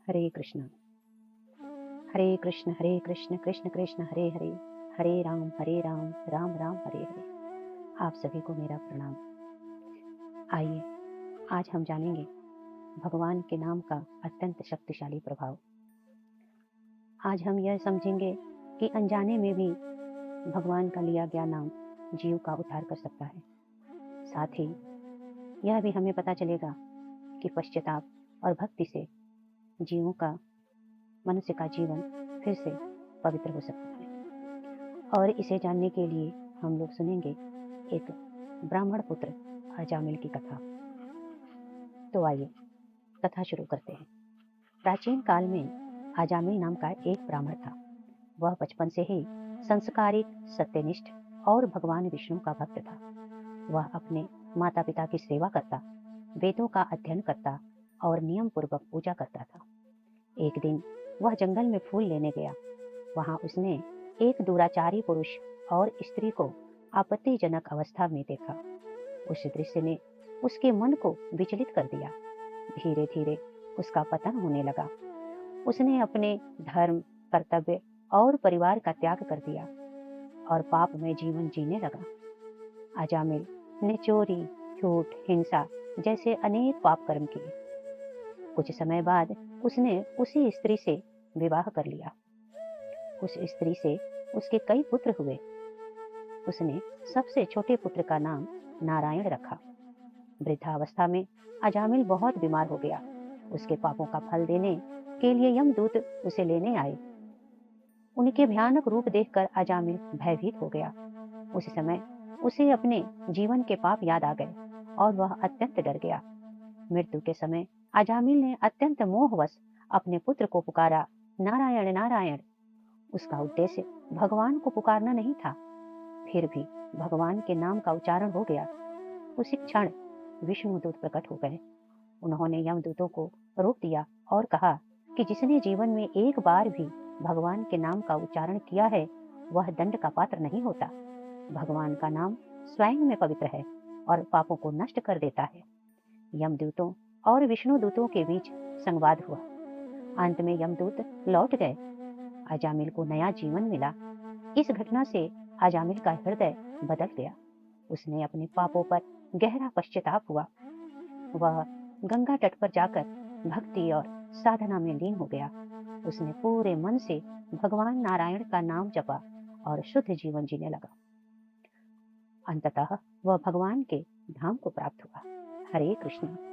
हरे कृष्ण कृष्ण कृष्ण हरे हरे, हरे राम राम राम हरे हरे। आप सभी को मेरा प्रणाम। आइए आज हम जानेंगे भगवान के नाम का अत्यंत शक्तिशाली प्रभाव। आज हम यह समझेंगे कि अनजाने में भी भगवान का लिया गया नाम जीव का उद्धार कर सकता है। साथ ही यह भी हमें पता चलेगा कि पश्चाताप और भक्ति से जीवों का, मनुष्य का जीवन फिर से पवित्र हो सकता है। और इसे जानने के लिए हम लोग सुनेंगे एक ब्राह्मण पुत्र अजामिल की कथा। तो आइए कथा शुरू करते हैं। प्राचीन काल में अजामिल नाम का एक ब्राह्मण था। वह बचपन से ही संस्कारित, सत्यनिष्ठ और भगवान विष्णु का भक्त था। वह अपने माता पिता की सेवा करता, वेदों का अध्ययन करता और नियम पूर्वक पूजा करता था। एक दिन वह जंगल में फूल लेने गया। वहां उसने एक दुराचारी पुरुष और स्त्री को आपत्तिजनक अवस्था में देखा। उस दृश्य ने उसके मन को विचलित कर दिया। धीरे धीरे उसका पतन होने लगा। उसने अपने धर्म, कर्तव्य और परिवार का त्याग कर दिया और पाप में जीवन जीने लगा। अजामिल ने चोरी, झूठ, हिंसा जैसे अनेक पाप कर्म किए। कुछ समय बाद उसने उसी स्त्री से विवाह कर लिया। उस स्त्री से उसके कई पुत्र हुए। उसने सबसे छोटे पुत्र का नाम नारायण रखा। वृद्धावस्था में अजामिल बहुत बीमार हो गया। उसके पापों का फल देने के लिए यमदूत उसे लेने आए। उनके भयानक रूप देखकर अजामिल भयभीत हो गया। उस समय उसे अपने जीवन के पाप याद आ गए और वह अत्यंत डर गया। मृत्यु के समय अजामिल ने अत्यंत मोहवश अपने पुत्र को पुकारा, नारायण नारायण। उसका उद्देश्य भगवान को पुकारना नहीं था। फिर भी भगवान के नाम का उच्चारण हो गया। उसी क्षण विष्णुदूत प्रकट हो गए। उन्होंने यमदूतों को रोक दिया और कहा कि जिसने जीवन में एक बार भी भगवान के नाम का उच्चारण किया है वह दंड का पात्र नहीं होता। भगवान का नाम स्वयं में पवित्र है और पापों को नष्ट कर देता है। यमदूतों और विष्णुदूतों के बीच संवाद हुआ। अंत में यमदूत लौट गए। अजामिल को नया जीवन मिला। इस घटना से अजामिल का हृदय बदल गया। उसने अपने पापों पर गहरा पश्चाताप हुआ। वह गंगा तट पर जाकर भक्ति और साधना में लीन हो गया। उसने पूरे मन से भगवान नारायण का नाम जपा और शुद्ध जीवन जीने लगा। अंततः वह भगवान के धाम को प्राप्त हुआ। हरे कृष्ण।